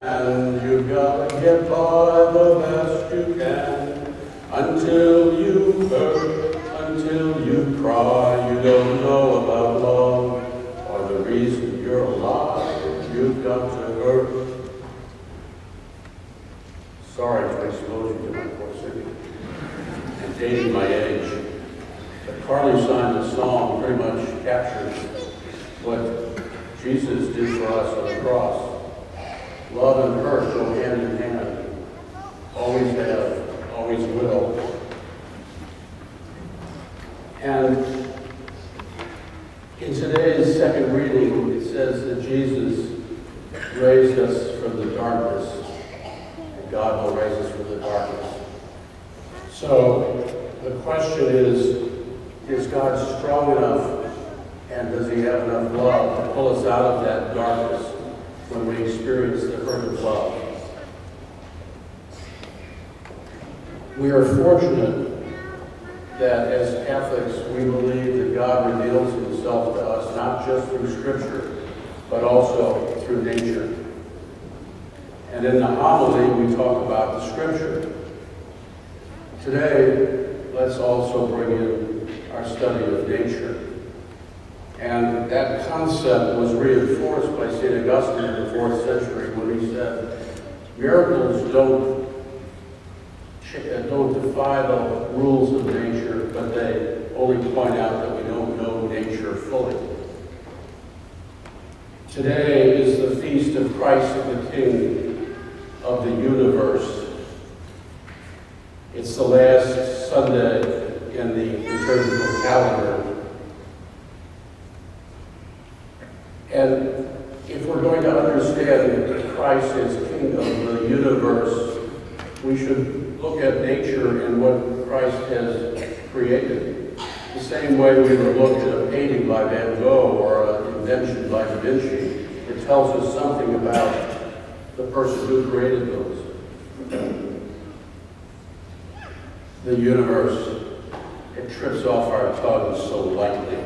And you've got to get by the best you can until you hurt, until you cry. You don't know about love or the reason you're alive. You've got to hurt. Sorry to expose you to my poor singing and dating my age. But Carly Simon's song pretty much captures what Jesus did for us on the cross. Love and hurt go hand in hand. Always have, always will. And in today's second reading, it says that Jesus raised us from the darkness, and God will raise us from the darkness. So the question is God strong enough, and does he have enough love to pull us out of that darkness when we experience the hurt of love? We are fortunate that as Catholics we believe that God reveals himself to us not just through Scripture, but also through nature. And in the homily we talk about the Scripture. Today, let's also bring in our study of nature. And that concept was reinforced by St. Augustine in the 4th century when he said, miracles don't defy the rules of nature, but they only point out that we don't know nature fully. Today is the feast of Christ the King of the universe. It's the last Sunday in the liturgical calendar. And if we're going to understand that Christ is King of the universe, we should look at nature and what Christ has created. The same way we would look at a painting by Van Gogh or an invention by Da Vinci. It tells us something about the person who created those. The universe, it trips off our tongues so lightly.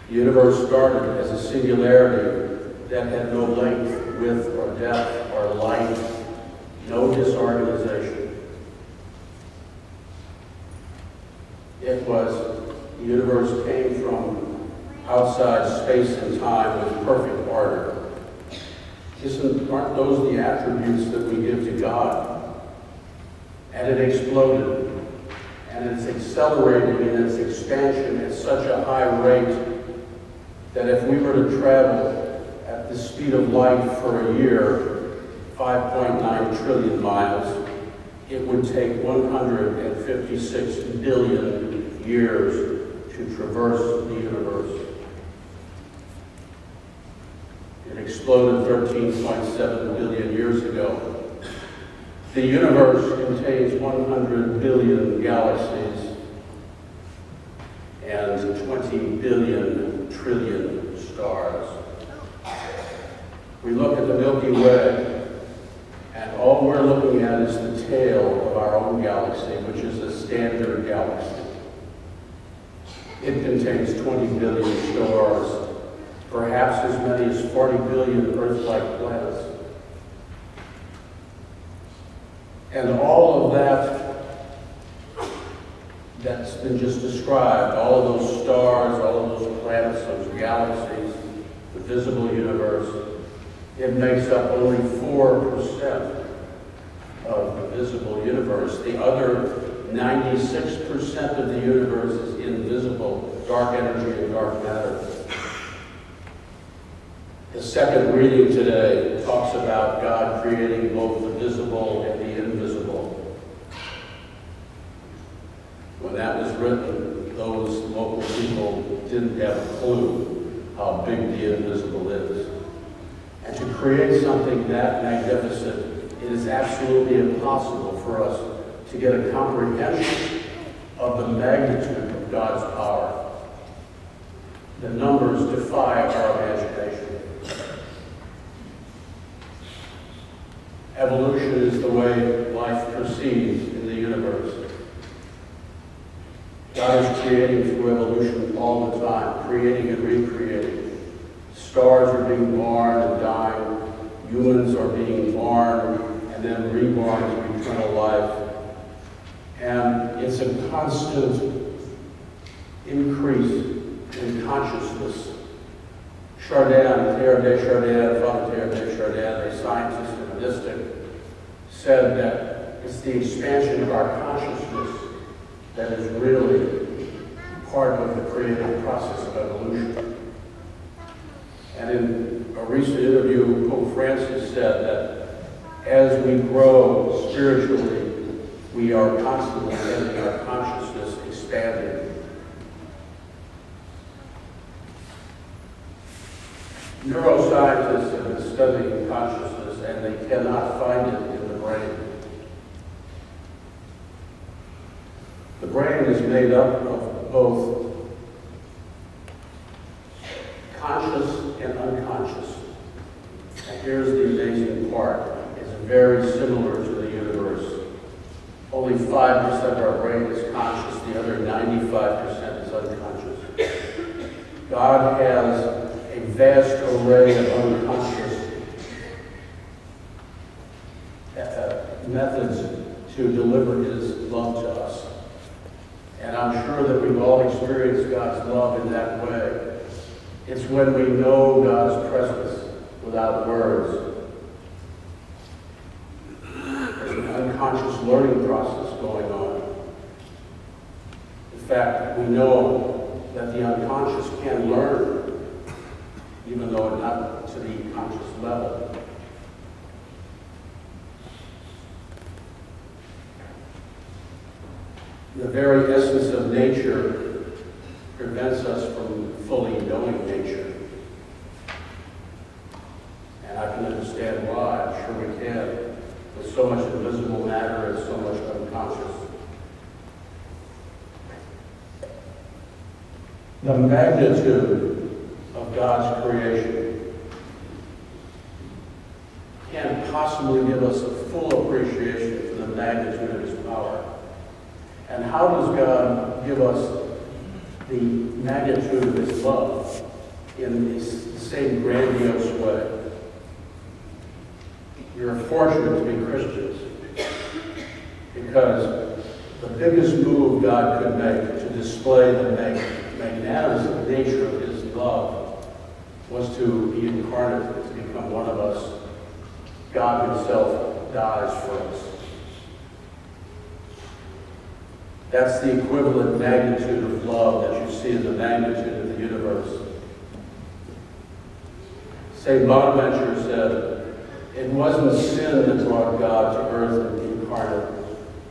The universe started as a singularity that had no length, width, or depth, or light, no disorganization. The universe came from outside space and time with perfect order. Aren't those the attributes that we give to God? And it exploded, and it's accelerating in its expansion at such a high rate that if we were to travel at the speed of light for a year, 5.9 trillion miles, it would take 156 billion years to traverse the universe. It exploded 13.7 billion years ago. The universe contains 100 billion galaxies and 20 billion trillion stars. We look at the Milky Way, and all we're looking at is the tail of our own galaxy, which is a standard galaxy. It contains 20 billion stars, perhaps as many as 40 billion Earth-like planets. And all of that's been just described, all of those stars, all of those planets, those galaxies, the visible universe, it makes up only 4% of the visible universe. The other 96% of the universe is invisible, dark energy and dark matter. The second reading today talks about God creating both the visible and the invisible. When that was written, those local people didn't have a clue how big the invisible is. And to create something that magnificent, it is absolutely impossible for us to get a comprehension of the magnitude of God's power. The numbers defy our imagination. Evolution is the way life proceeds in the universe. God is creating through evolution all the time, creating and recreating. Stars are being born and dying. Humans are being born and then reborn to eternal life. And it's a constant increase in consciousness. Teilhard de Chardin, Father Teilhard de Chardin, a scientist and a mystic, said that it's the expansion of our consciousness that is really part of the creative process of evolution. And in a recent interview, Pope Francis said that as we grow spiritually, we are constantly getting our consciousness expanding. Neuroscientists have been studying consciousness and they cannot find it in the brain. The brain is made up of both conscious and unconscious. And here's the amazing part. It's very similar to the universe. Only 5% of our brain is conscious, the other 95% is unconscious. God has a vast array of unconscious methods to deliver His love to us. And I'm sure that we've all experienced God's love in that way. It's when we know God's presence without words. There's an unconscious learning process going on. In fact, we know that the unconscious can learn, even though not to the conscious level. The very essence of nature prevents us from fully knowing nature. And I can understand why, I'm sure we can. There's so much invisible matter and so much unconscious. The magnitude of God's creation can't possibly give us a full appreciation for the magnitude of His power. And how does God give us the magnitude of His love in the same grandiose way? We are fortunate to be Christians because the biggest move God could make to display the magnanimous nature of His love was to be incarnate, to become one of us. God Himself dies for us. That's the equivalent magnitude of love that you see in the magnitude of the universe. St. Bonaventure said, it wasn't sin that brought God to earth and incarnate.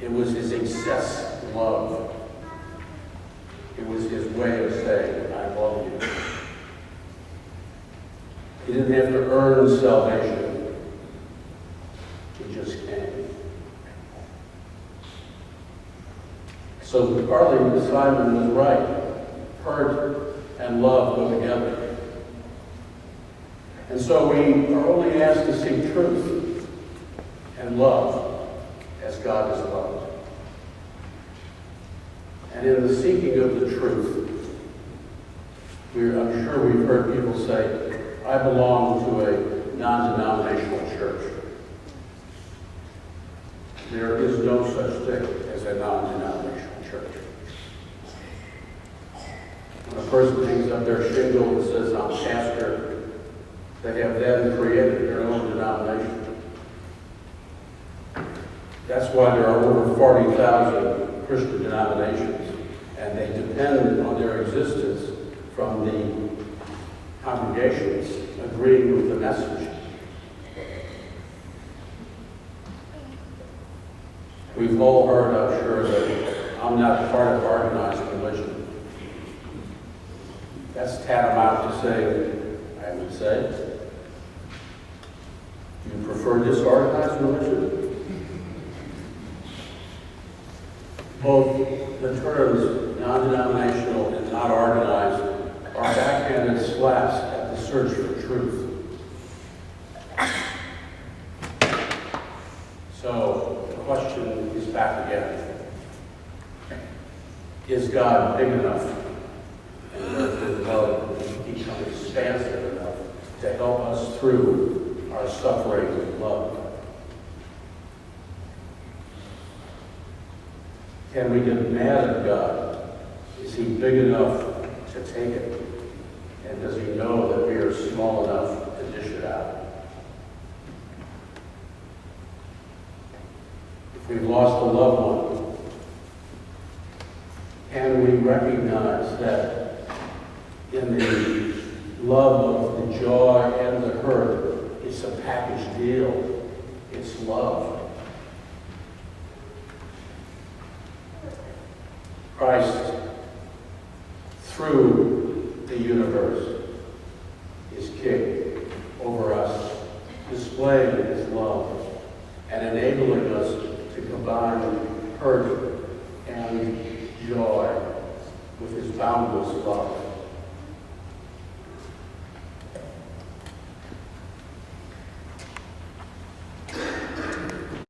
It was His excess love. It was His way of saying, I love you. He didn't have to earn salvation. He just came. So partly Simon was right. Hurt and love go together. And so we are only asked to seek truth and love as God is loved. And in the seeking of the truth, I'm sure we've heard people say, I belong to a non-denominational church. There is no such thing as a non-denominational church. When a person hangs up their shingle and says, I'm pastor, they have then created their own denomination. That's why there are over 40,000 Christian denominations, and they depend on their existence from the congregations agreeing with the message. We've all heard, I'm sure, that I'm not part of organized religion. That's tantamount to saying, I would say, do you prefer disorganized religion? Both the terms non-denominational and not organized are backhanded slaps at the search for truth. So the question is back again. Is God big enough and therefore become expansive enough through our suffering with love. Can we get mad at God? Is he big enough to take it? And does he know that we are small enough to dish it out? If we've lost a loved one, can we recognize that in the love of the joy and the hurt, it's a package deal. It's love. Christ, through the universe, is king over us, displaying his love and enabling us to combine hurt and joy with his boundless love.